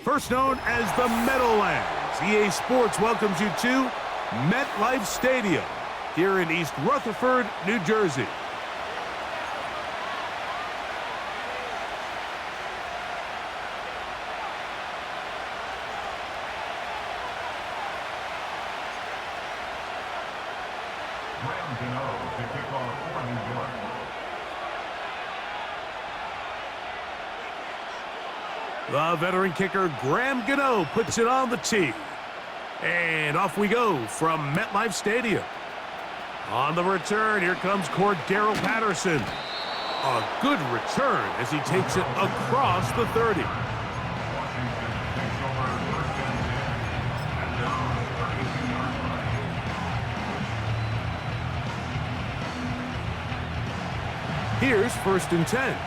first known as the Meadowlands. EA Sports welcomes you to MetLife Stadium here in East Rutherford, New Jersey. To kick off for New York. The veteran kicker, Graham Gano, puts it on the tee. And off we go from MetLife Stadium. On the return, here comes Cordero Patterson. A good return as he takes it across the 30. Washington takes over first and 10 at their own 32-yard line. Here's first and 10.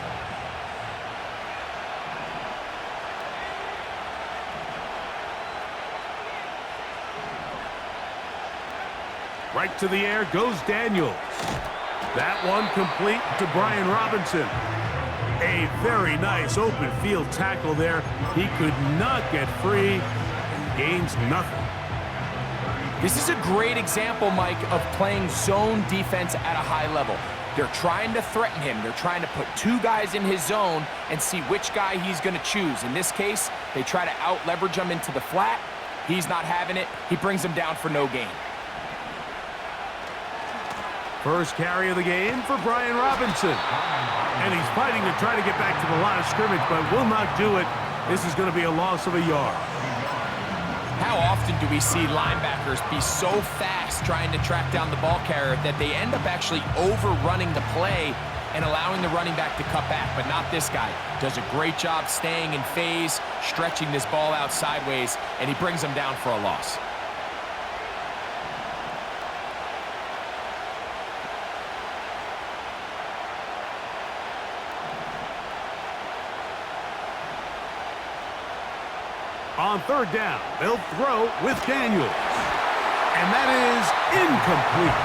Right to the air goes Daniels. That one complete to Brian Robinson. A very nice open field tackle there. He could not get free and gains nothing. This is a great example, Mike, of playing zone defense at a high level. They're trying to threaten him. They're trying to put two guys in his zone and see which guy he's going to choose. In this case, they try to out-leverage him into the flat. He's not having it. He brings him down for no gain. First carry of the game for Brian Robinson. And he's fighting to try to get back to the line of scrimmage, but will not do it. This is going to be a loss of a yard. How often do we see linebackers be so fast trying to track down the ball carrier that they end up actually overrunning the play and allowing the running back to cut back? But not this guy. Does a great job staying in phase, stretching this ball out sideways, and he brings him down for a loss. On third down, they'll throw with Daniels. And that is incomplete.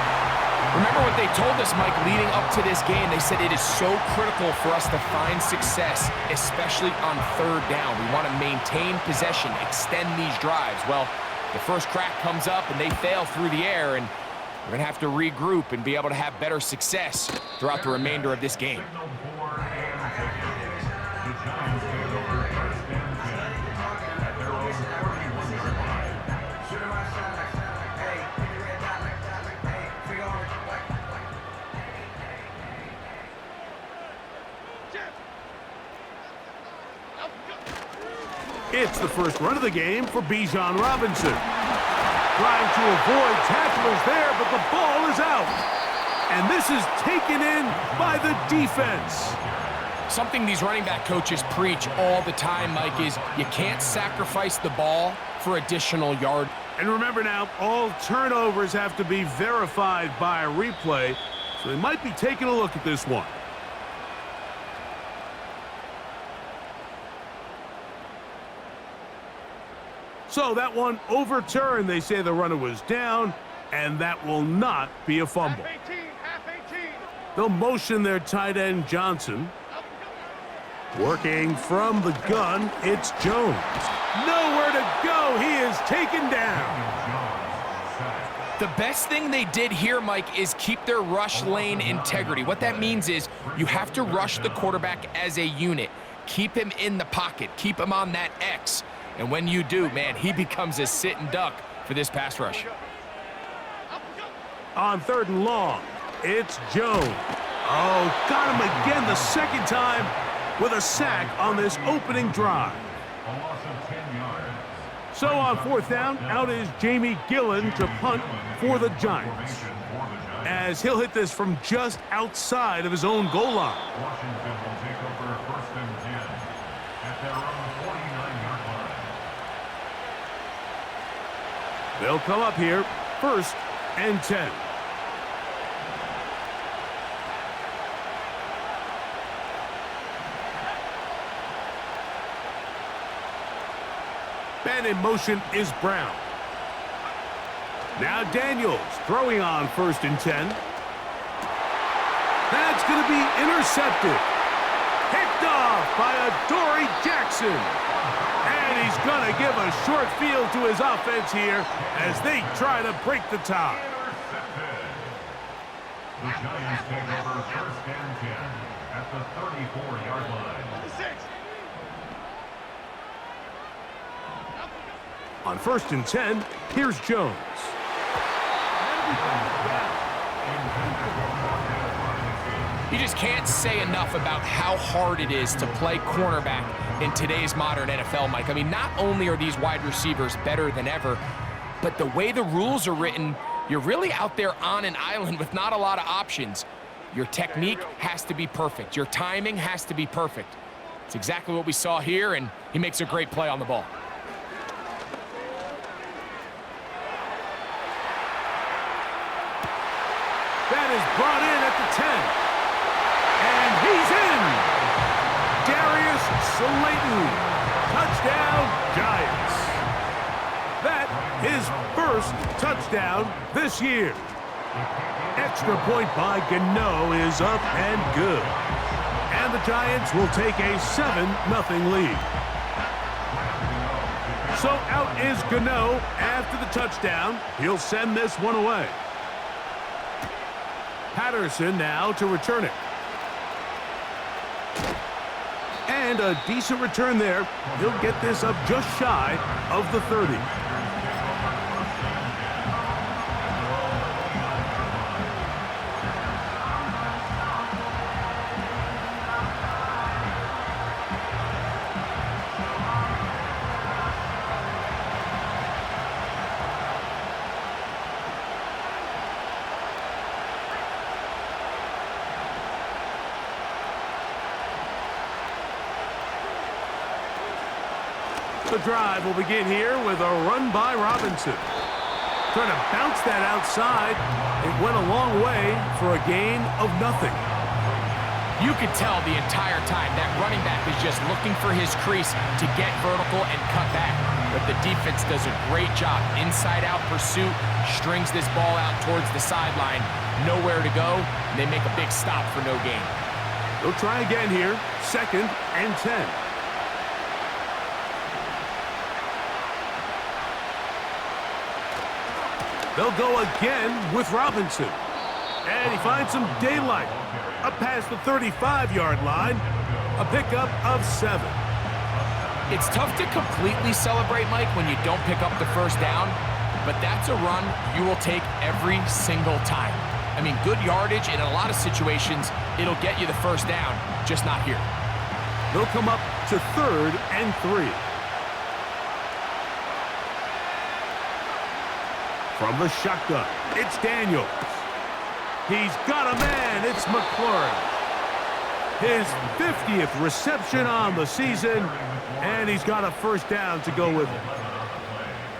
Remember what they told us, Mike, leading up to this game. They said it is so critical for us to find success, especially on third down. We want to maintain possession, extend these drives. Well, the first crack comes up and they fail through the air, and we're going to have to regroup and be able to have better success throughout the remainder of this game. It's the first run of the game for Bijan Robinson. Trying to avoid tacklers there, but the ball is out. And this is taken in by the defense. Something these running back coaches preach all the time, Mike, is you can't sacrifice the ball for additional yard. And remember now, all turnovers have to be verified by a replay, so they might be taking a look at this one. So that one overturned. They say the runner was down, and that will not be a fumble. They'll motion their tight end, Johnson. Working from the gun, it's Jones. Nowhere to go. He is taken down. The best thing they did here, Mike, is keep their rush lane integrity. What that means is you have to rush the quarterback as a unit. Keep him in the pocket. Keep him on that X. And when you do, man, he becomes a sitting duck for this pass rush. On third and long, it's Jones. Oh, got him again the second time with a sack on this opening drive. A loss of 10 yards. So on fourth down, out is Jamie Gillen to punt for the Giants, as he'll hit this from just outside of his own goal line. Washington will take over first and 10 at their own 49-yard line. They'll come up here, first and 10. And in motion is Brown. Now Daniels throwing on first and 10. That's going to be intercepted. Picked off by Adoree Jackson. And he's going to give a short field to his offense here as they try to break the tie. The Giants take over first and 10 at the 34-yard line. On first and 10, here's Jones. You just can't say enough about how hard it is to play cornerback in today's modern NFL, Mike. I mean, not only are these wide receivers better than ever, but the way the rules are written, you're really out there on an island with not a lot of options. Your technique has to be perfect. Your timing has to be perfect. It's exactly what we saw here, and he makes a great play on the ball. That is brought in at the 10. And he's in! Darius Slayton. Touchdown, Giants. That his first touchdown this year. Extra point by Gano is up and good. And the Giants will take a 7-0 lead. So out is Gano after the touchdown. He'll send this one away. Patterson now to return it. And a decent return there. He'll get this up just shy of the 30. The drive will begin here with a run by Robinson. Trying to bounce that outside. It went a long way for a gain of nothing. You could tell the entire time that running back is just looking for his crease to get vertical and cut back. But the defense does a great job. Inside-out pursuit, strings this ball out towards the sideline. Nowhere to go, and they make a big stop for no gain. They'll try again here. Second and 10. They'll go again with Robinson. And he finds some daylight. Up past the 35-yard line. A pickup of 7. It's tough to completely celebrate, Mike, when you don't pick up the first down. But that's a run you will take every single time. I mean, good yardage, and in a lot of situations, it'll get you the first down, just not here. They'll come up to 3rd and 3. From the shotgun, it's Daniels. He's got a man, it's McLaurin. His 50th reception on the season, and he's got a first down to go with it.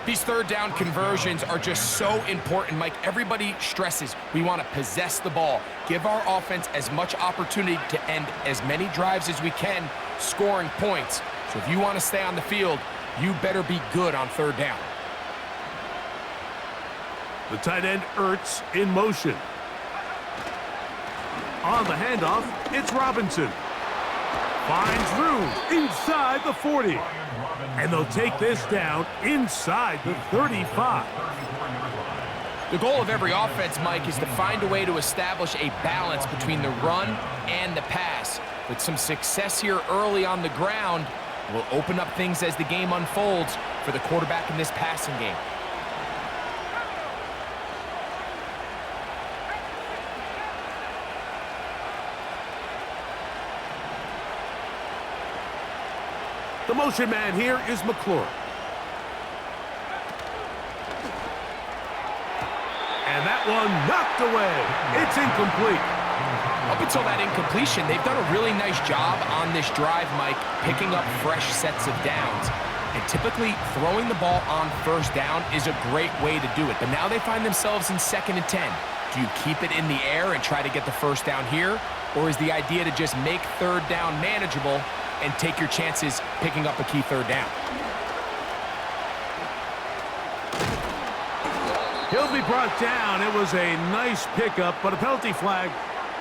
These third down conversions are just so important, Mike. Everybody stresses we want to possess the ball, give our offense as much opportunity to end as many drives as we can, scoring points. So if you want to stay on the field, you better be good on third down. The tight end Ertz in motion. On the handoff, it's Robinson. Finds room inside the 40. And they'll take this down inside the 35. The goal of every offense, Mike, is to find a way to establish a balance between the run and the pass. With some success here early on the ground, will open up things as the game unfolds for the quarterback in this passing game. The motion man here is McLaurin. And that one knocked away. It's incomplete. Up until that incompletion, they've done a really nice job on this drive, Mike, picking up fresh sets of downs. And typically, throwing the ball on first down is a great way to do it. But now they find themselves in 2nd and 10. Do you keep it in the air and try to get the first down here? Or is the idea to just make third down manageable and take your chances picking up a key third down? He'll be brought down. It was a nice pickup, but a penalty flag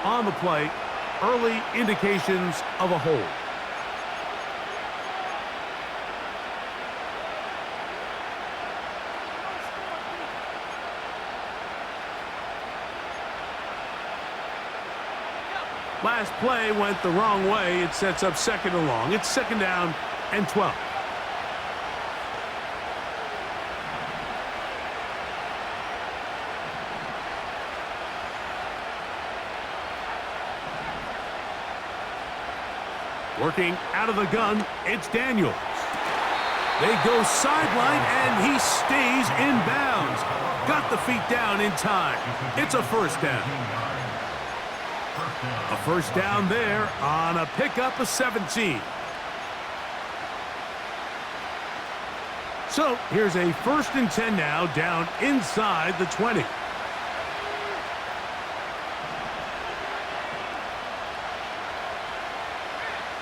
on the play. Early indications of a hold. Last play went the wrong way. It sets up 2nd and long. It's 2nd down and 12. Working out of the gun, it's Daniels. They go sideline, and he stays in bounds. Got the feet down in time. It's a 1st down. A 1st down there on a pickup of 17. So here's a 1st and 10 now, down inside the 20.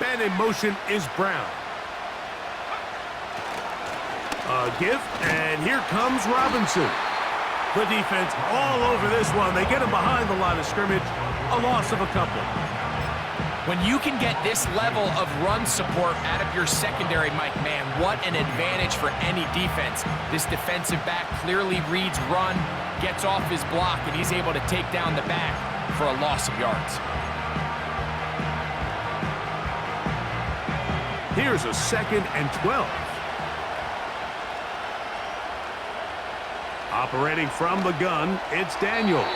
And in motion is Brown. A give, and here comes Robinson. The defense all over this one. They get him behind the line of scrimmage. A loss of a couple. When you can get this level of run support out of your secondary, Mike, man, what an advantage for any defense. This defensive back clearly reads run, gets off his block, and he's able to take down the back for a loss of yards. Here's a 2nd and 12. Operating from the gun, it's Daniels.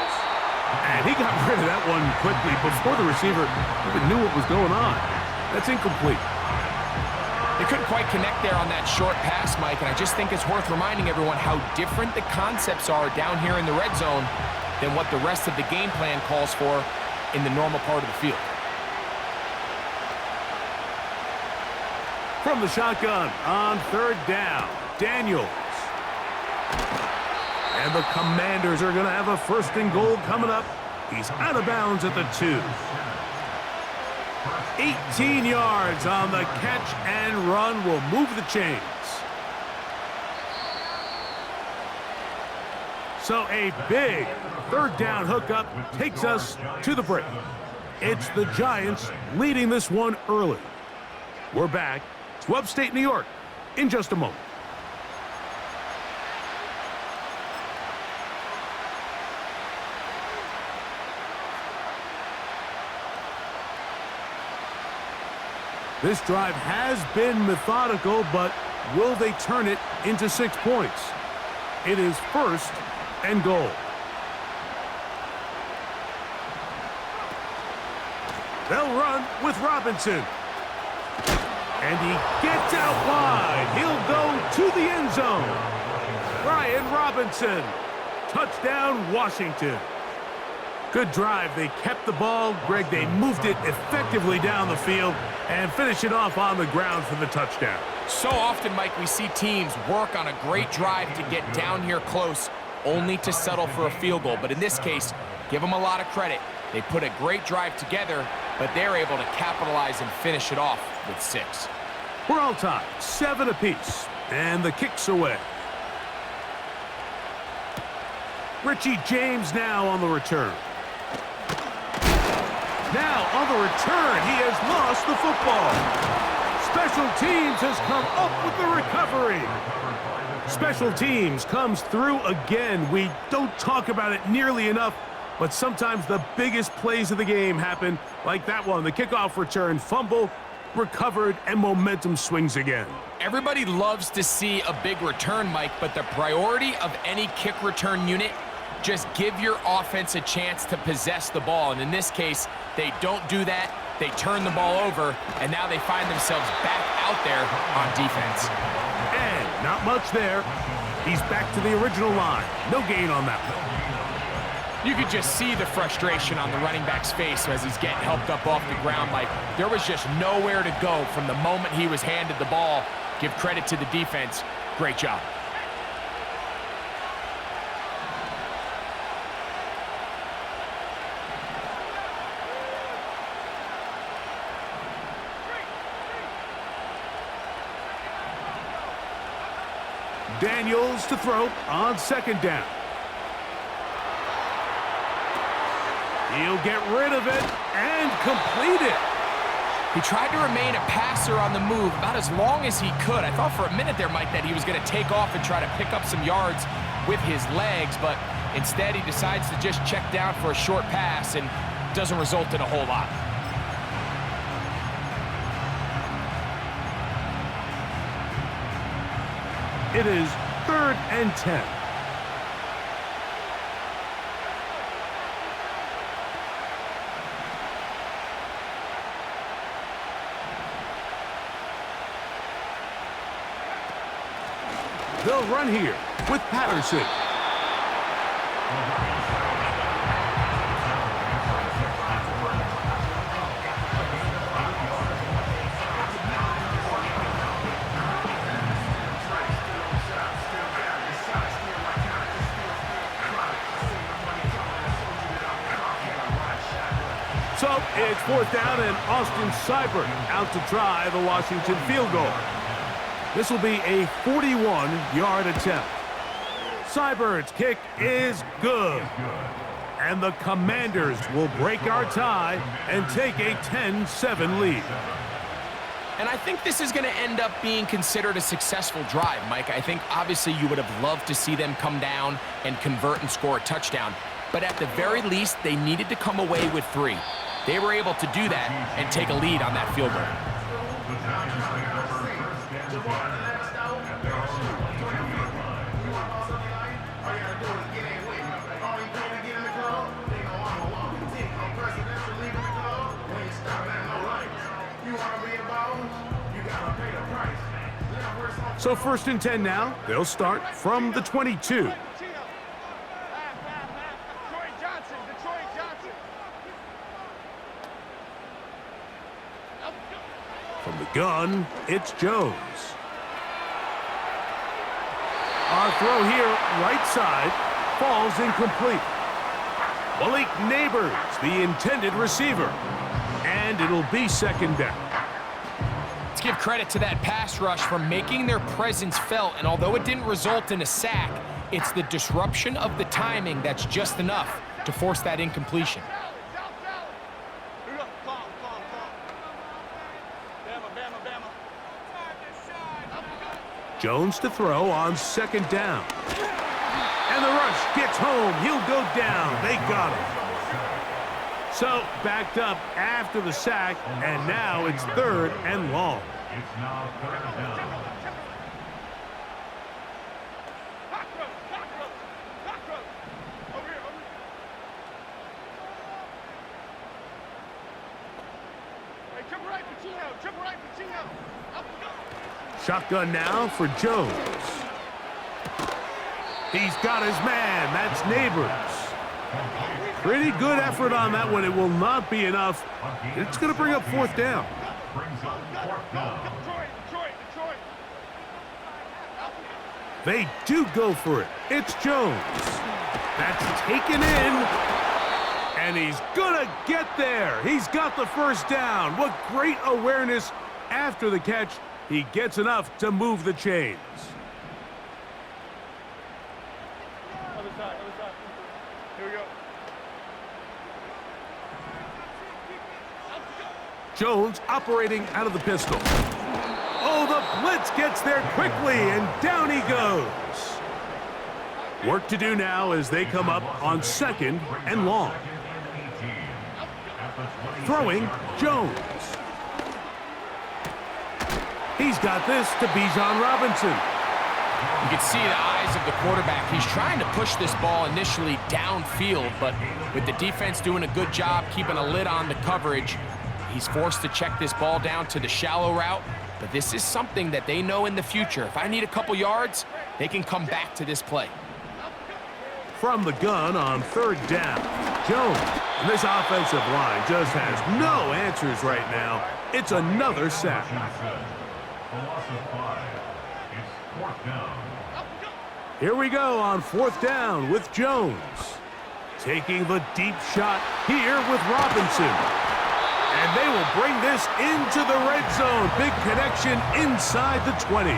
And he got rid of that one quickly before the receiver even knew what was going on. That's incomplete. They couldn't quite connect there on that short pass, Mike, and I just think it's worth reminding everyone how different the concepts are down here in the red zone than what the rest of the game plan calls for in the normal part of the field. From the shotgun on 3rd down, Daniels. And the Commanders are going to have a 1st and goal coming up. He's out of bounds at the 2. 18 yards on the catch and run will move the chains. So a big 3rd down hookup takes us to the break. It's the Giants leading this one early. We're back to upstate New York in just a moment. This drive has been methodical, but will they turn it into 6 points? It is 1st and goal. They'll run with Robinson. And he gets out wide. He'll go to the end zone. Brian Robinson. Touchdown, Washington. Good drive. They kept the ball. Greg, they moved it effectively down the field and finish it off on the ground for the touchdown. So often, Mike, we see teams work on a great drive to get down here close, only to settle for a field goal. But in this case, give them a lot of credit. They put a great drive together, but they're able to capitalize and finish it off with 6. We're all tied, 7 apiece, and the kick's away. Richie James now on the return. Now on the return, he has lost the football. Special teams has come up with the recovery. Special teams comes through again. We don't talk about it nearly enough, but sometimes the biggest plays of the game happen like that one. The kickoff return, fumble, recovered, and momentum swings again. Everybody loves to see a big return, Mike, but the priority of any kick return unit, just give your offense a chance to possess the ball. And in this case, they don't do that. They turn the ball over, and now they find themselves back out there on defense. And not much there. He's back to the original line. No gain on that one. You could just see the frustration on the running back's face as he's getting helped up off the ground. Like, there was just nowhere to go from the moment he was handed the ball. Give credit to the defense. Great job. Daniels to throw on 2nd down. He'll get rid of it and complete it. He tried to remain a passer on the move about as long as he could. I thought for a minute there, Mike, that he was going to take off and try to pick up some yards with his legs, but instead he decides to just check down for a short pass and doesn't result in a whole lot. It is 3rd and 10. They'll run here with Patterson. So it's 4th down and Austin Seibert out to try the Washington field goal. This will be a 41-yard attempt. Seibert's kick is good. And the Commanders will break our tie and take a 10-7 lead. And I think this is going to end up being considered a successful drive, Mike. I think obviously you would have loved to see them come down and convert and score a touchdown. But at the very least, they needed to come away with 3. They were able to do that and take a lead on that field goal. So 1st and 10 now. They'll start from the 22. From the gun, it's Jones. Our throw here, right side, falls incomplete. Malik Neighbors, the intended receiver. And it'll be 2nd down. Let's give credit to that pass rush for making their presence felt, and although it didn't result in a sack, it's the disruption of the timing that's just enough to force that incompletion. Jones to throw on 2nd down. And the rush gets home. He'll go down. They got him. So backed up after the sack, and now it's 3rd and long. It's now 3rd down. Shotgun now for Jones. He's got his man. That's Neighbors. Pretty good effort on that one. It will not be enough. It's going to bring up 4th down. They do go for it. It's Jones. That's taken in. And he's going to get there. He's got the 1st down. What great awareness after the catch. He gets enough to move the chains. Other side. Here we go. Jones operating out of the pistol. Oh, the blitz gets there quickly, and down he goes. Work to do now as they come up on 2nd and long. Throwing, Jones. He's got this to Bijan Robinson. You can see the eyes of the quarterback. He's trying to push this ball initially downfield, but with the defense doing a good job keeping a lid on the coverage, he's forced to check this ball down to the shallow route. But this is something that they know in the future. If I need a couple yards, they can come back to this play. From the gun on 3rd down, Jones. And this offensive line just has no answers right now. It's another sack. It's 4th down. Here we go on 4th down with Jones. Taking the deep shot here with Robinson. And they will bring this into the red zone. Big connection inside the 20.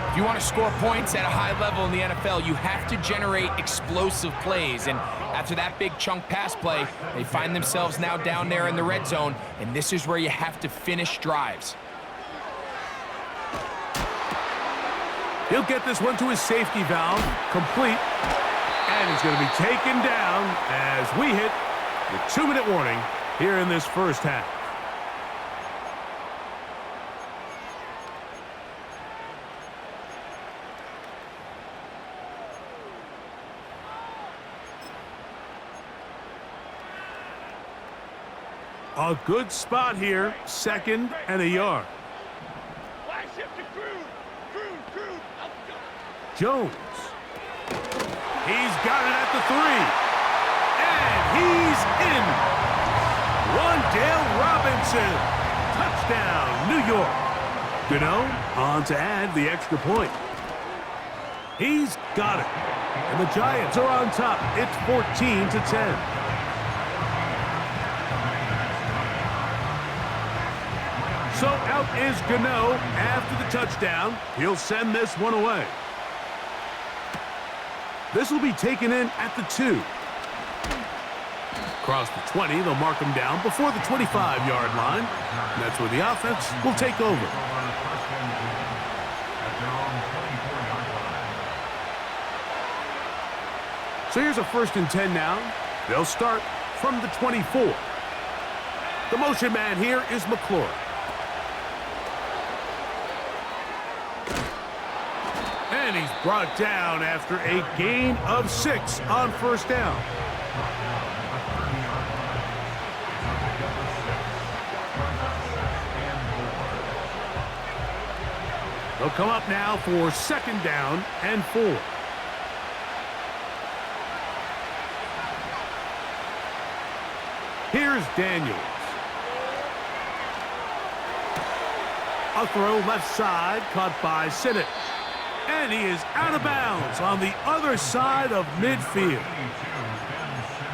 If you want to score points at a high level in the NFL, you have to generate explosive plays. And after that big chunk pass play, they find themselves now down there in the red zone. And this is where you have to finish drives. He'll get this one to his safety valve, complete, and he's going to be taken down as we hit the 2-minute warning here in this 1st half. A good spot here, 2nd and a yard. Flash him to Cruz. Cruz. Up go. Jones. He's got it at the 3. And he's in. Wandale Robinson. Touchdown, New York. Gano on to add the extra point. He's got it. And the Giants are on top. It's 14-10. So out is Gano after the touchdown. He'll send this one away. This will be taken in at the 2. Across the 20, they'll mark him down before the 25-yard line. And that's where the offense will take over. So here's a 1st and 10 now. They'll start from the 24. The motion man here is McLaurin. And he's brought down after a gain of 6 on 1st down. They'll come up now for 2nd down and 4. Here's Daniels. A throw left side, caught by Sinnott. And he is out of bounds on the other side of midfield.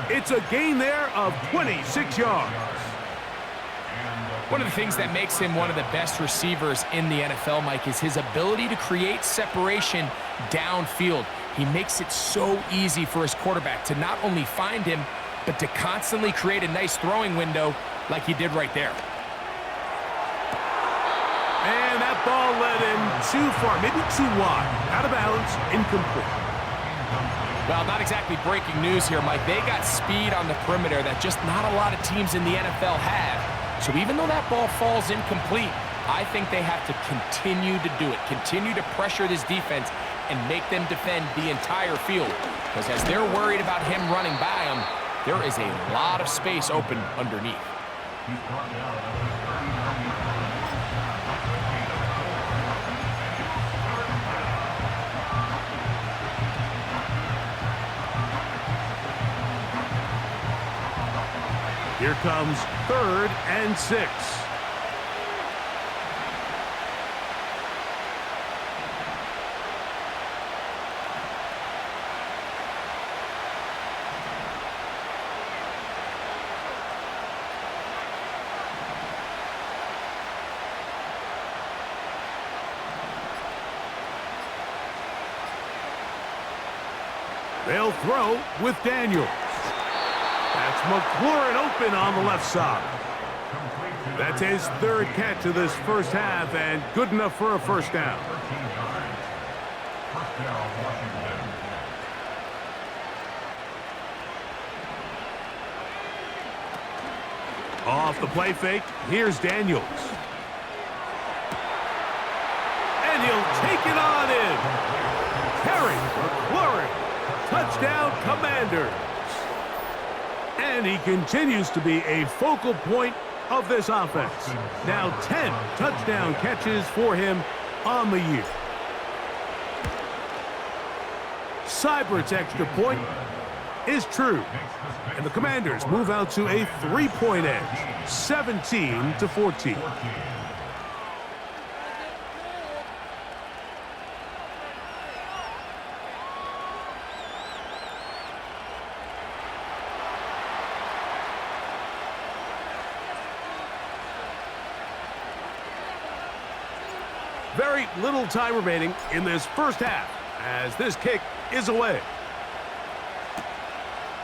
It's a gain there of 26 yards. One of the things that makes him one of the best receivers in the NFL, Mike, is his ability to create separation downfield. He makes it so easy for his quarterback to not only find him, but to constantly create a nice throwing window like he did right there. And that ball led him too far, maybe too wide. Out of bounds, incomplete. Well, not exactly breaking news here, Mike. They got speed on the perimeter that just not a lot of teams in the NFL have. So even though that ball falls incomplete, I think they have to continue to do it, continue to pressure this defense and make them defend the entire field. Because as they're worried about him running by them, there is a lot of space open underneath. Here comes 3rd and 6. They'll throw with Daniels. That's McLaurin open on the left side. That's his 3rd catch of this 1st half and good enough for a 1st down. Off the play fake, here's Daniels. And he'll take it on in. Terry McLaurin, touchdown Commanders. And he continues to be a focal point of this offense. Now 10 touchdown catches for him on the year. Seibert's extra point is true. And the Commanders move out to a 3-point edge, 17-14. Very little time remaining in this 1st half as this kick is away.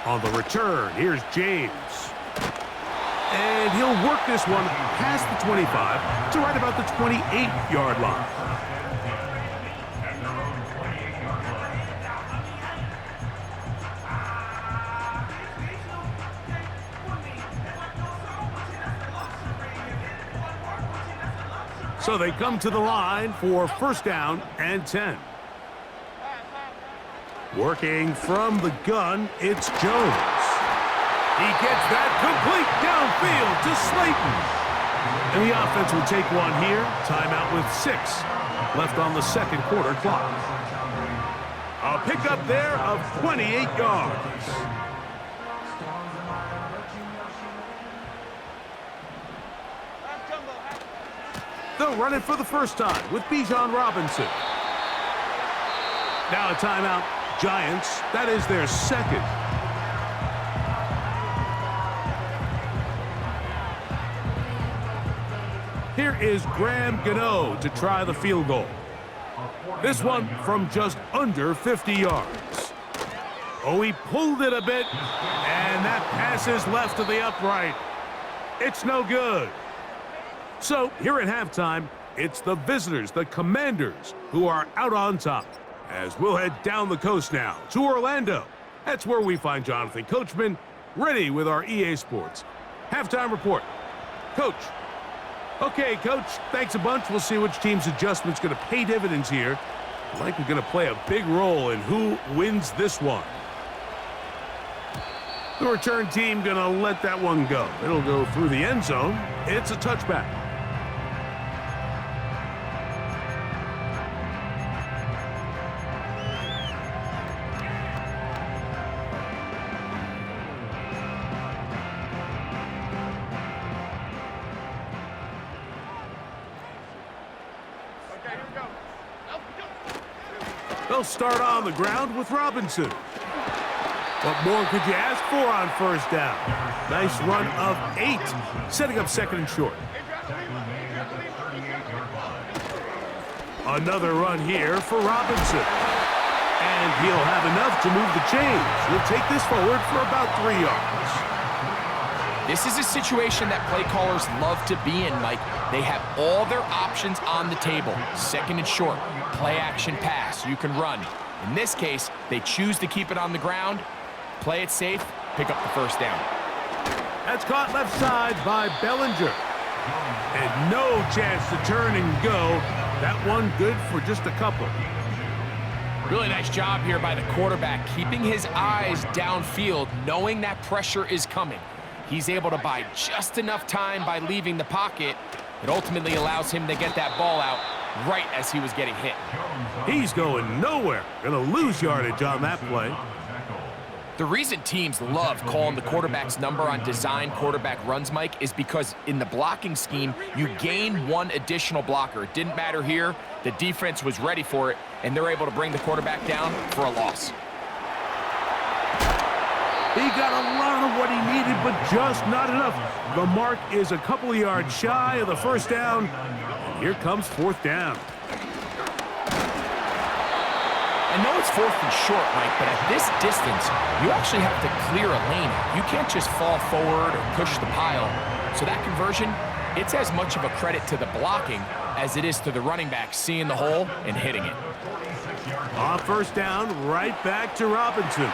On the return, here's James. And he'll work this one past the 25 to right about the 28-yard line. So they come to the line for 1st down and 10. Working from the gun, it's Jones. He gets that complete downfield to Slayton. And the offense will take one here. Timeout with 6 left on the second quarter clock. A pickup there of 28 yards. They'll run it for the first time with Bijan Robinson. Now a timeout. Giants, that is their second. Here is Graham Gano to try the field goal. This one from just under 50 yards. Oh, he pulled it a bit, and that pass is left to the upright. It's no good. So here at halftime, it's the visitors, the Commanders, who are out on top. As we'll head down the coast now to Orlando. That's where we find Jonathan Coachman, ready with our EA Sports halftime report. Coach. Okay, Coach, thanks a bunch. We'll see which team's adjustment's going to pay dividends here. Likely going to play a big role in who wins this one. The return team going to let that one go. It'll go through the end zone. It's a touchback. They'll start on the ground with Robinson. What more could you ask for on first down? Nice run of 8, setting up second and short. Another run here for Robinson. And he'll have enough to move the chains. He'll take this forward for about 3 yards. This is a situation that play callers love to be in, Mike. They have all their options on the table. Second and short, play action pass, you can run. In this case, they choose to keep it on the ground, play it safe, pick up the first down. That's caught left side by Bellinger. And no chance to turn and go. That one good for just a couple. Really nice job here by the quarterback, keeping his eyes downfield, knowing that pressure is coming. He's able to buy just enough time by leaving the pocket. It ultimately allows him to get that ball out right as he was getting hit. He's going nowhere. Gonna lose yardage on that play. The reason teams love calling the quarterback's number on design quarterback runs, Mike, is because in the blocking scheme, you gain one additional blocker. It didn't matter here. The defense was ready for it, and they're able to bring the quarterback down for a loss. He got a lot of what he needed, but just not enough. The mark is a couple of yards shy of the first down. And here comes fourth down. I know it's 4th and short, Mike, but at this distance, you actually have to clear a lane. You can't just fall forward or push the pile. So that conversion, it's as much of a credit to the blocking as it is to the running back seeing the hole and hitting it. On first down, right back to Robinson.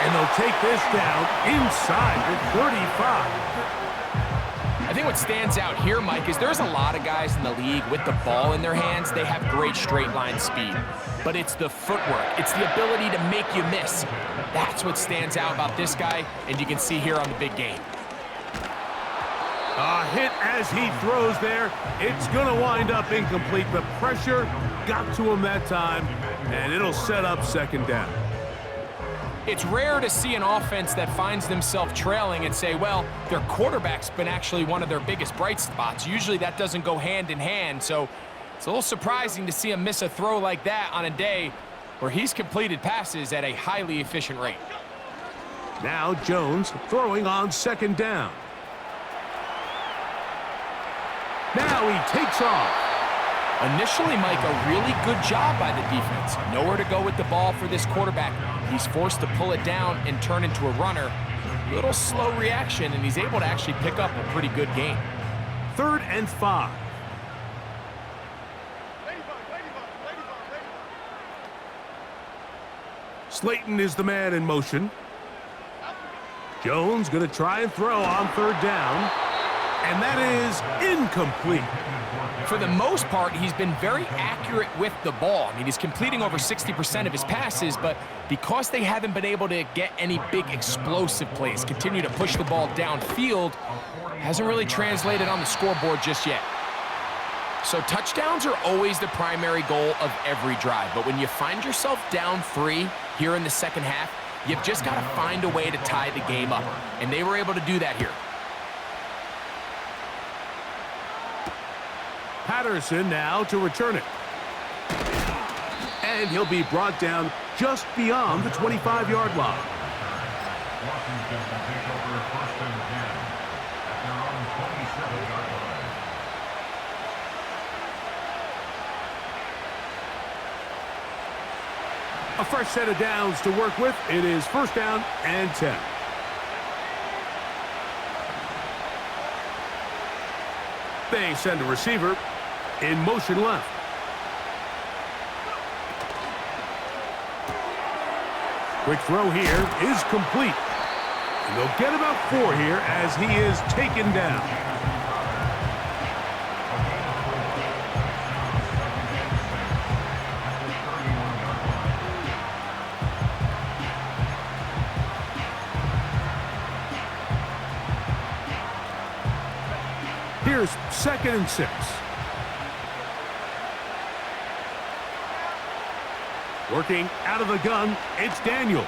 And they'll take this down inside the 35. I think what stands out here, Mike, is there's a lot of guys in the league with the ball in their hands. They have great straight line speed. But it's the footwork. It's the ability to make you miss. That's what stands out about this guy, and you can see here on the big game. A hit as he throws there. It's going to wind up incomplete. The pressure got to him that time, and it'll set up second down. It's rare to see an offense that finds themselves trailing and say, well, their quarterback's been actually one of their biggest bright spots. Usually that doesn't go hand in hand, so it's a little surprising to see him miss a throw like that on a day where he's completed passes at a highly efficient rate. Now Jones throwing on second down. Now he takes off. Initially, Mike, a really good job by the defense. Nowhere to go with the ball for this quarterback. He's forced to pull it down and turn into a runner. Little slow reaction, and he's able to actually pick up a pretty good game. 3rd and 5. Slayton is the man in motion. Jones going to try and throw on 3rd down. And that is incomplete. For the most part, he's been very accurate with the ball. I mean, he's completing over 60% of his passes, but because they haven't been able to get any big explosive plays, continue to push the ball downfield, hasn't really translated on the scoreboard just yet. So touchdowns are always the primary goal of every drive, but when you find yourself down 3 here in the second half, you've just got to find a way to tie the game up, and they were able to do that here. Patterson now to return it. And he'll be brought down just beyond the 25-yard line. Washington will take over 1st and 10 at their own 27-yard line. A fresh set of downs to work with. It is 1st down and 10. They send a receiver in motion left. Quick throw here is complete. And they'll get about 4 here as he is taken down. Here's 2nd and 6. Working out of the gun, it's Daniels.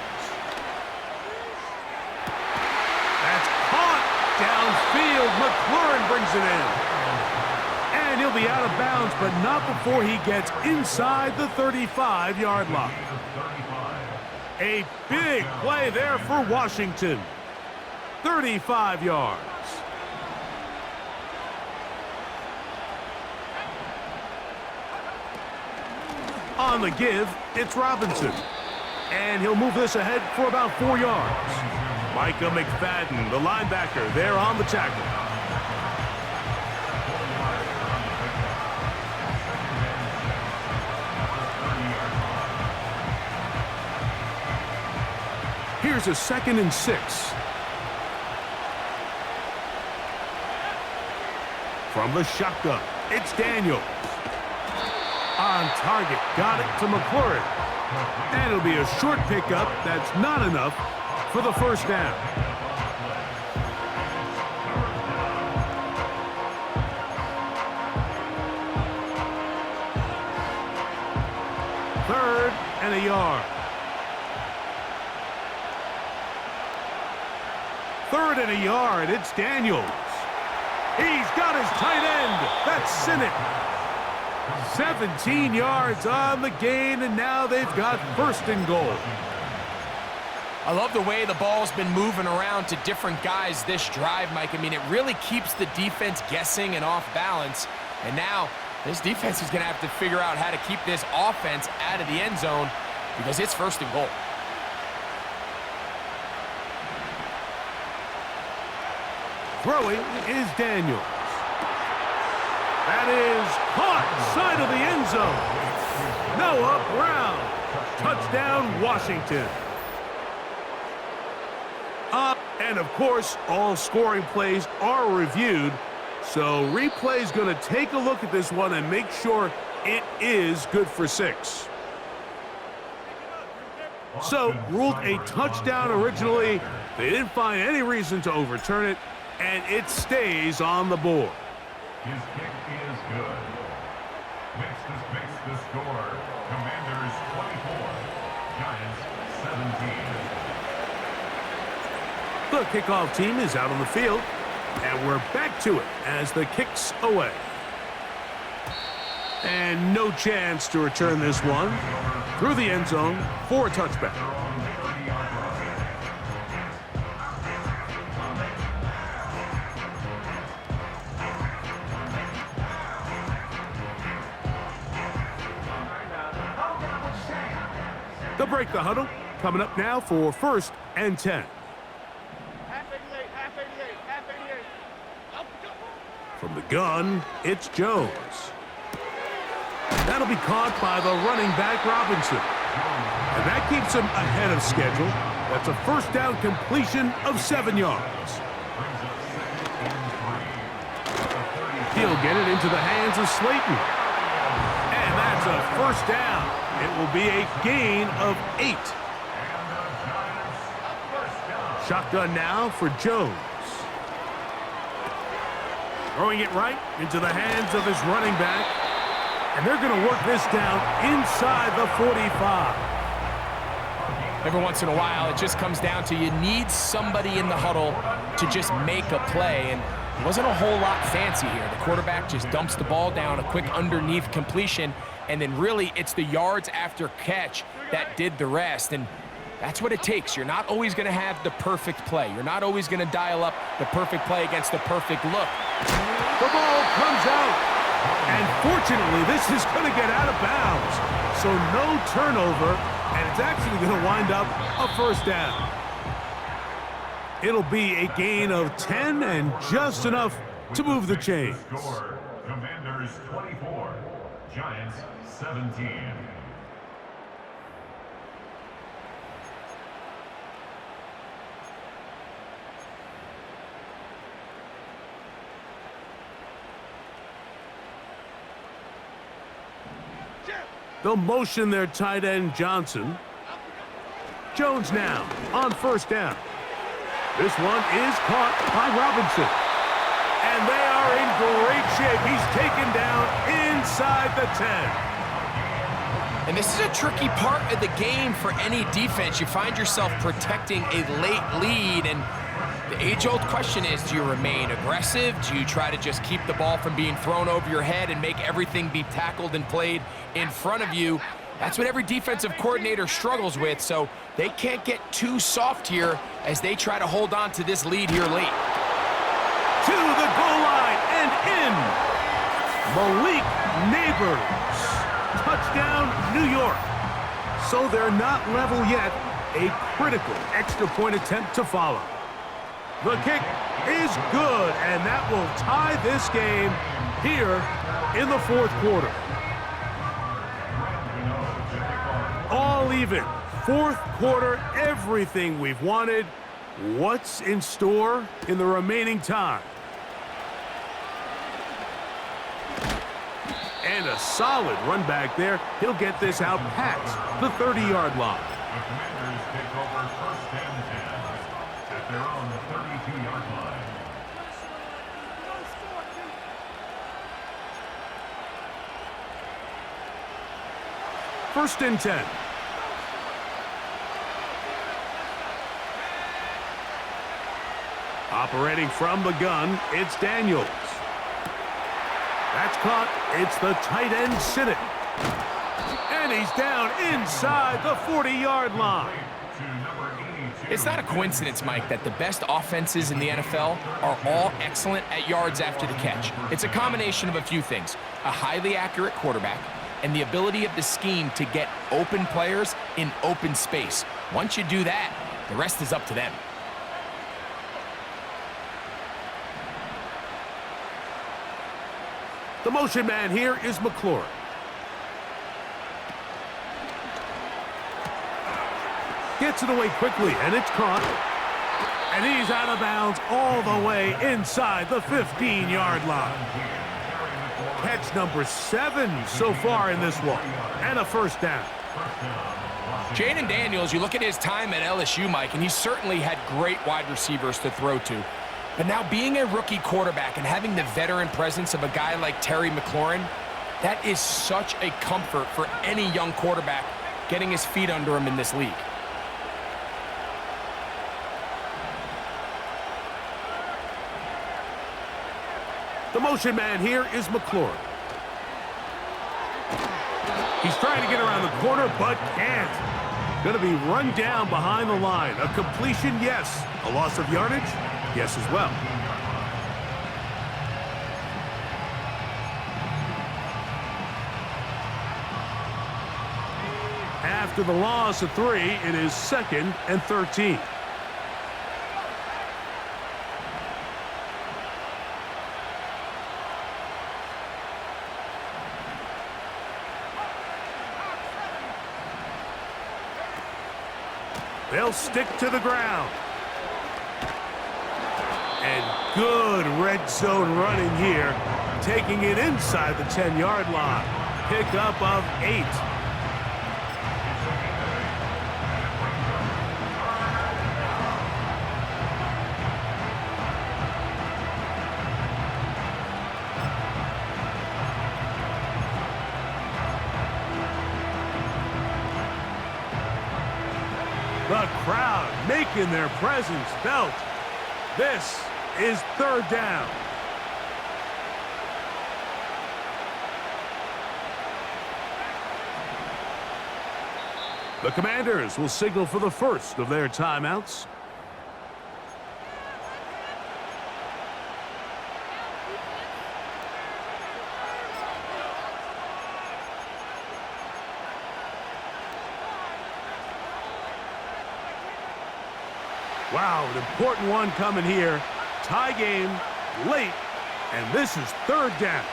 That's caught downfield. McLaurin brings it in. And he'll be out of bounds, but not before he gets inside the 35-yard line. A big play there for Washington. 35 yards. On the give, it's Robinson. And he'll move this ahead for about 4 yards. Micah McFadden, the linebacker, there on the tackle. Here's a 2nd and 6. From the shotgun, it's Daniels. On target, got it to McLaurin. And it'll be a short pickup. That's not enough for the 1st down. Third and a yard. 3rd and a yard. It's Daniels. He's got his tight end. That's Sinnott. 17 yards on the gain, and now they've got 1st and goal. I love the way the ball's been moving around to different guys this drive, Mike. I mean, it really keeps the defense guessing and off balance. And now this defense is going to have to figure out how to keep this offense out of the end zone because it's 1st and goal. Throwing is Daniels. That is caught side of the end zone. Noah Brown. Touchdown, Washington. And of course, all scoring plays are reviewed. So replay's going to take a look at this one and make sure it is good for 6. So, ruled a touchdown originally. They didn't find any reason to overturn it, and it stays on the board. His kick is good. Makes the score. Commanders 24, Giants 17. The kickoff team is out on the field, and we're back to it as the kick's away. And no chance to return this one through the end zone for a touchback. They'll break the huddle. Coming up now for 1st and 10. From the gun, it's Jones. That'll be caught by the running back, Robinson. And that keeps him ahead of schedule. That's a 1st down completion of 7 yards. He'll get it into the hands of Slayton. And that's a first down. It will be a gain of 8. Shotgun now for Jones. Throwing it right into the hands of his running back. And they're going to work this down inside the 45. Every once in a while, it just comes down to you need somebody in the huddle to just make a play. And it wasn't a whole lot fancy here. The quarterback just dumps the ball down, a quick underneath completion, and then really it's the yards after catch that did the rest. And that's what it takes. You're not always going to have the perfect play. You're not always going to dial up the perfect play against the perfect look. The ball comes out. And fortunately, this is going to get out of bounds. So no turnover, and it's actually going to wind up a first down. It'll be a gain of 10 and just enough to move the chains. Commanders 24, Giants 17. They'll motion their tight end, Johnson. Jones now on first down. This one is caught by Robinson. And they are in great shape. He's taken down inside the 10. And this is a tricky part of the game for any defense. You find yourself protecting a late lead, and the age-old question is, do you remain aggressive? Do you try to just keep the ball from being thrown over your head and make everything be tackled and played in front of you? That's what every defensive coordinator struggles with, so they can't get too soft here as they try to hold on to this lead here late. To the goal line and in. Malik Neighbors. Touchdown, New York. So they're not level yet. A critical extra point attempt to follow. The kick is good, and that will tie this game here in the fourth quarter. All even. Fourth quarter, everything we've wanted. What's in store in the remaining time? And a solid run back there. He'll get this out past the 30-yard line. The Commanders take over first and 10 at their own 32-yard line. First and 10. Operating from the gun, it's Daniels. That's caught. It's the tight end, Sinnott. And he's down inside the 40-yard line. It's not a coincidence, Mike, that the best offenses in the NFL are all excellent at yards after the catch. It's a combination of a few things: a highly accurate quarterback and the ability of the scheme to get open players in open space. Once you do that, the rest is up to them. The motion man here is McLaurin. Gets it away quickly, and it's caught. And he's out of bounds all the way inside the 15-yard line. Catch number 7 so far in this one, and a first down. Jaden Daniels, you look at his time at LSU, Mike, and he certainly had great wide receivers to throw to. But now being a rookie quarterback and having the veteran presence of a guy like Terry McLaurin, that is such a comfort for any young quarterback getting his feet under him in this league. The motion man here is McLaurin. He's trying to get around the corner, but can't. Going to be run down behind the line. A completion, yes. A loss of yardage, yes as well. After the loss of 3, it is 2nd and 13. They'll stick to the ground. And good red zone running here. taking it inside the 10-yard line. Pickup of 8. The crowd making their presence felt. This is 3rd down. The Commanders will signal for the first of their timeouts. Wow, an important one coming here. Tie game, late, and this is 3rd down.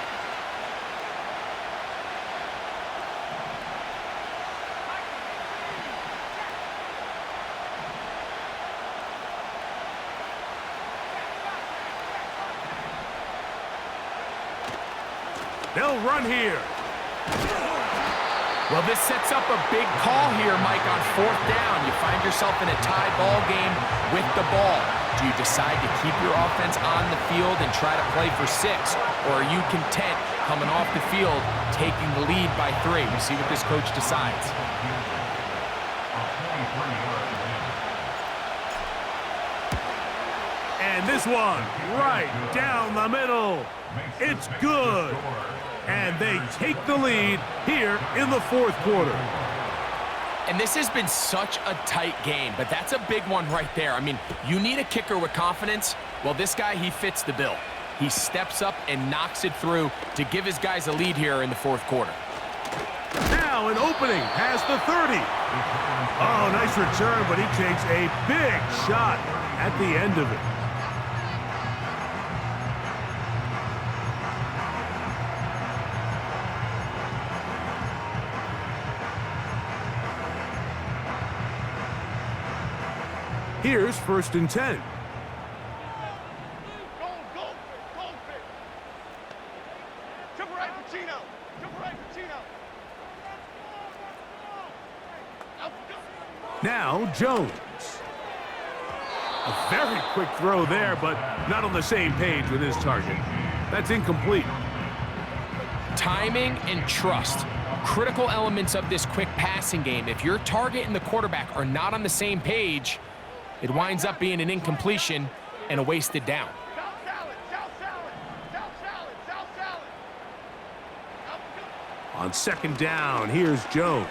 They'll run here. Well, this sets up a big call here, Mike, on 4th down. You find yourself in a tie ball game with the ball. Do you decide to keep your offense on the field and try to play for 6? Or are you content coming off the field, taking the lead by 3? We'll see what this coach decides. And this one, right down the middle. It's good. And they take the lead here in the 4th quarter. And this has been such a tight game, but that's a big one right there. I mean, you need a kicker with confidence. Well, this guy, he fits the bill. He steps up and knocks it through to give his guys a lead here in the 4th quarter. Now an opening past the 30. Oh, nice return, but he takes a big shot at the end of it. Here's 1st and 10. Goldfish. Triple right for Chino. Now Jones. A very quick throw there, but not on the same page with his target. That's incomplete. Timing and trust. Critical elements of this quick passing game. If your target and the quarterback are not on the same page, it winds up being an incompletion and a wasted down. On 2nd down, here's Jones.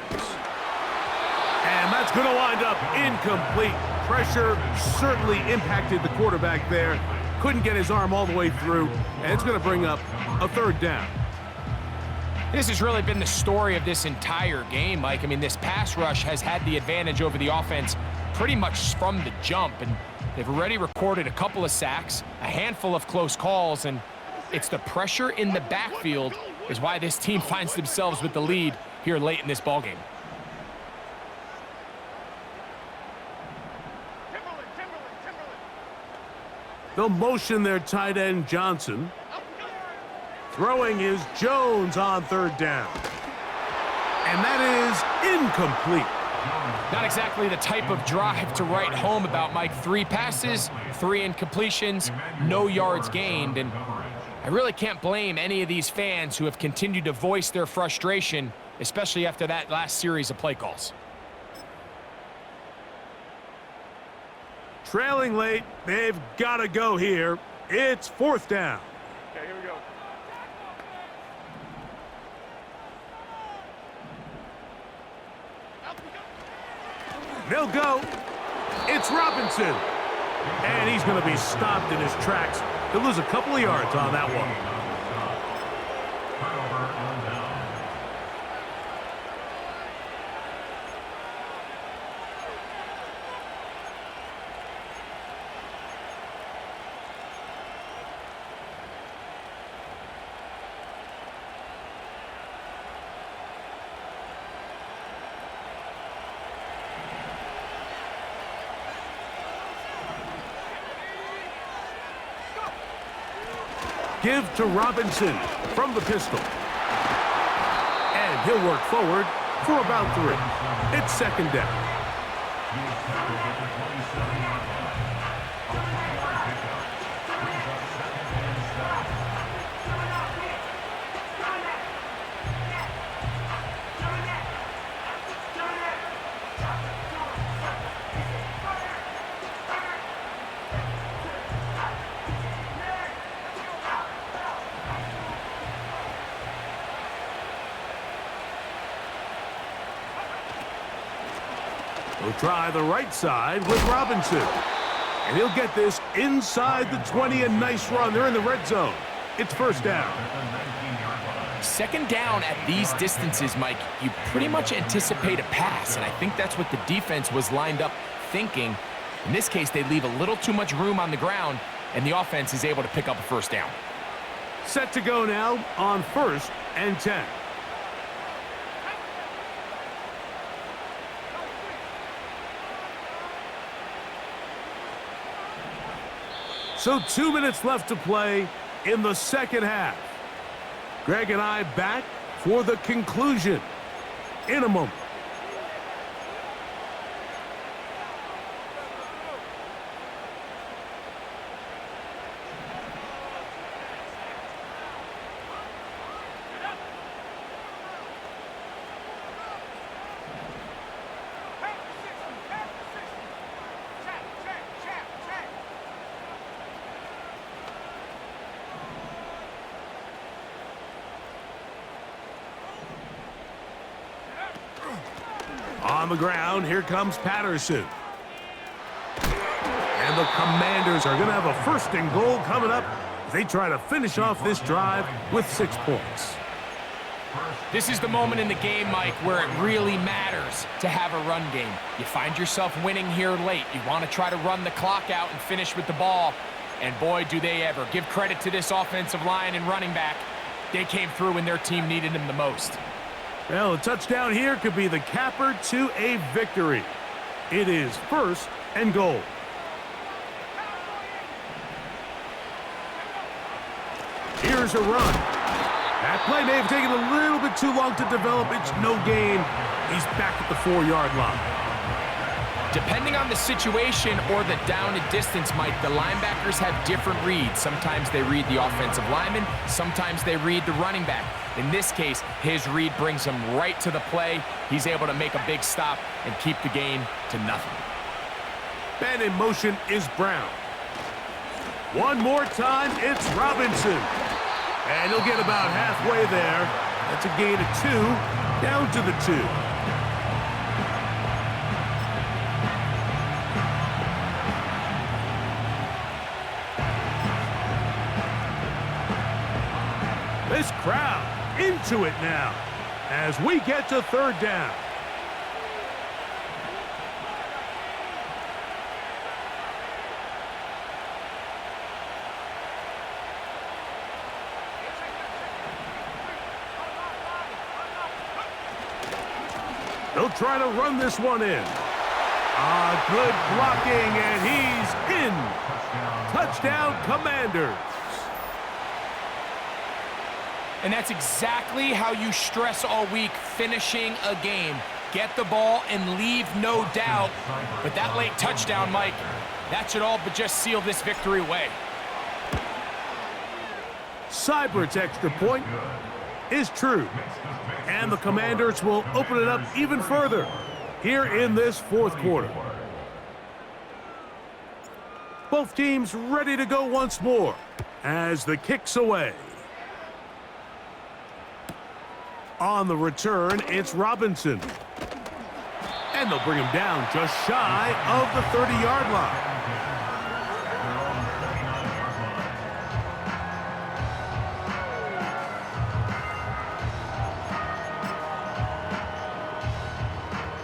And that's going to wind up incomplete. Pressure certainly impacted the quarterback there. Couldn't get his arm all the way through, and it's going to bring up a 3rd down. This has really been the story of this entire game, Mike. I mean, this pass rush has had the advantage over the offense pretty much from the jump, and they've already recorded a couple of sacks, a handful of close calls, and it's the pressure in the backfield is why this team finds themselves with the lead here late in this ballgame. They'll motion their tight end Johnson. Throwing is Jones on 3rd down. And that is incomplete. Not exactly the type of drive to write home about, Mike. 3 passes, 3 incompletions, no yards gained. And I really can't blame any of these fans who have continued to voice their frustration, especially after that last series of play calls. Trailing late, they've got to go here. It's 4th down. Okay, here we go. They'll go. It's Robinson. And he's going to be stopped in his tracks. He'll lose a couple of yards on that one. Give to Robinson from the pistol. And he'll work forward for about 3. It's second down. He is tackled at the 27-yard line. A 3-yard pickup brings up second and 7. He'll try the right side with Robinson. And he'll get this inside the 20, a nice run. They're in the red zone. It's first down. Second down at these distances, Mike, you pretty much anticipate a pass, and I think that's what the defense was lined up thinking. In this case, they leave a little too much room on the ground, and the offense is able to pick up a first down. Set to go now on 1st and 10. So 2 minutes left to play in the second half. Greg and I back for the conclusion in a moment. On the ground, here comes Patterson. And the Commanders are going to have a 1st and goal coming up as they try to finish off this drive with 6 points. This is the moment in the game, Mike, where it really matters to have a run game. You find yourself winning here late. You want to try to run the clock out and finish with the ball. And boy, do they ever. Give credit to this offensive line and running back. They came through when their team needed them the most. Well, a touchdown here could be the capper to a victory. It is 1st and goal. Here's a run. That play may have taken a little bit too long to develop. It's no gain. He's back at the 4-yard line. Depending on the situation or the down and distance, Mike, the linebackers have different reads. Sometimes they read the offensive lineman. Sometimes they read the running back. In this case, his read brings him right to the play. He's able to make a big stop and keep the gain to nothing. And in motion is Brown. One more time, it's Robinson. And he'll get about halfway there. That's a gain of 2, down to the 2. This crowd into it now as we get to 3rd down. They'll try to run this one in. Good blocking, and he's in. Touchdown, Commanders. And that's exactly how you stress all week, finishing a game. Get the ball and leave no doubt. But that late touchdown, Mike, that should all but just seal this victory away. Seibert's extra point is true. And the Commanders will open it up even further here in this 4th quarter. Both teams ready to go once more as the kick's away. On the return, it's Robinson. And they'll bring him down just shy of the 30-yard line.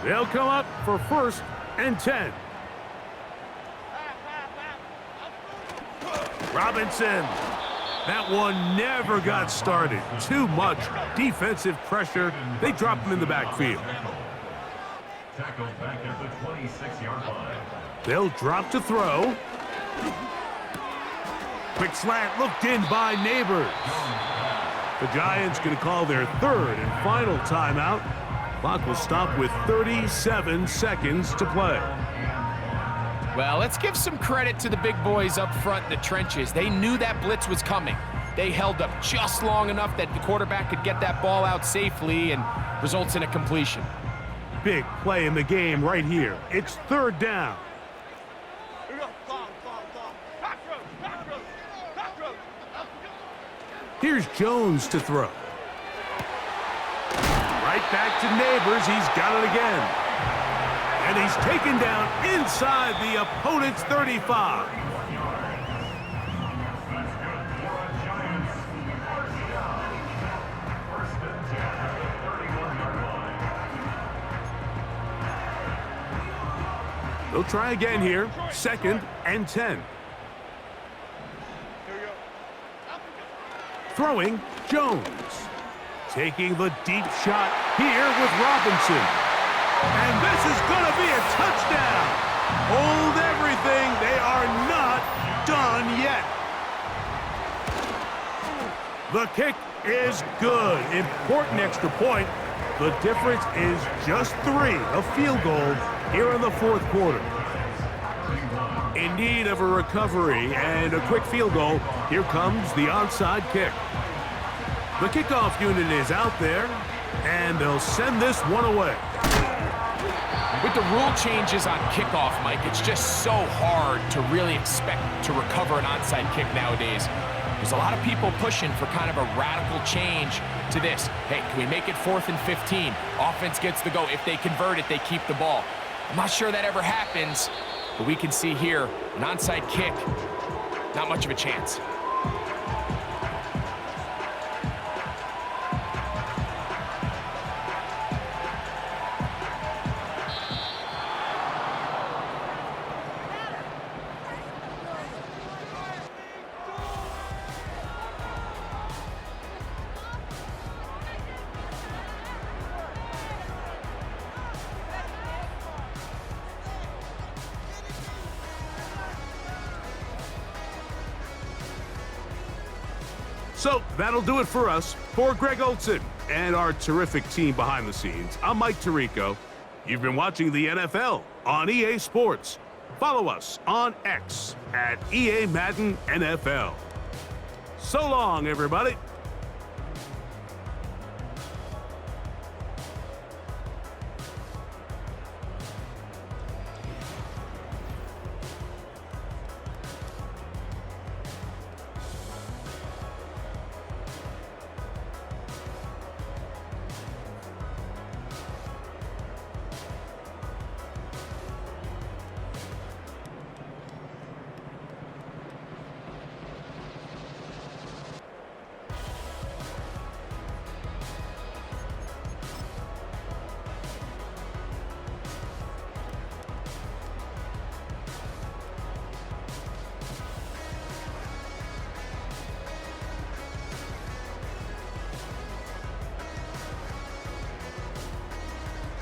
They'll come up for 1st and 10. Robinson. That one never got started. Too much defensive pressure. They drop him in the backfield. Tackled back at the 26-yard line. They'll drop to throw. Quick slant looked in by Neighbors. The Giants going to call their third and final timeout. Clock will stop with 37 seconds to play. Well, let's give some credit to the big boys up front in the trenches. They knew that blitz was coming. They held up just long enough that the quarterback could get that ball out safely and results in a completion. Big play in the game right here. It's third down. Here's Jones to throw. Right back to Neighbors. He's got it again. And he's taken down inside the opponent's 35. They'll try again here. 2nd and 10. Throwing, Jones. Taking the deep shot here with Robinson. And this is going to be a touchdown. Hold everything. They are not done yet. The kick is good. Important extra point. The difference is just 3, a field goal here in the fourth quarter. In need of a recovery and a quick field goal, here comes the onside kick. The kickoff unit is out there, and they'll send this one away. With the rule changes on kickoff, Mike, it's just so hard to really expect to recover an onside kick nowadays. There's a lot of people pushing for kind of a radical change to this. Hey, can we make it 4th and 15? Offense gets the go. If they convert it, they keep the ball. I'm not sure that ever happens, but we can see here an onside kick, not much of a chance. So that'll do it for us. For Greg Olson and our terrific team behind the scenes, I'm Mike Tirico. You've been watching the NFL on EA Sports. Follow us on X at EA Madden NFL. So long, everybody.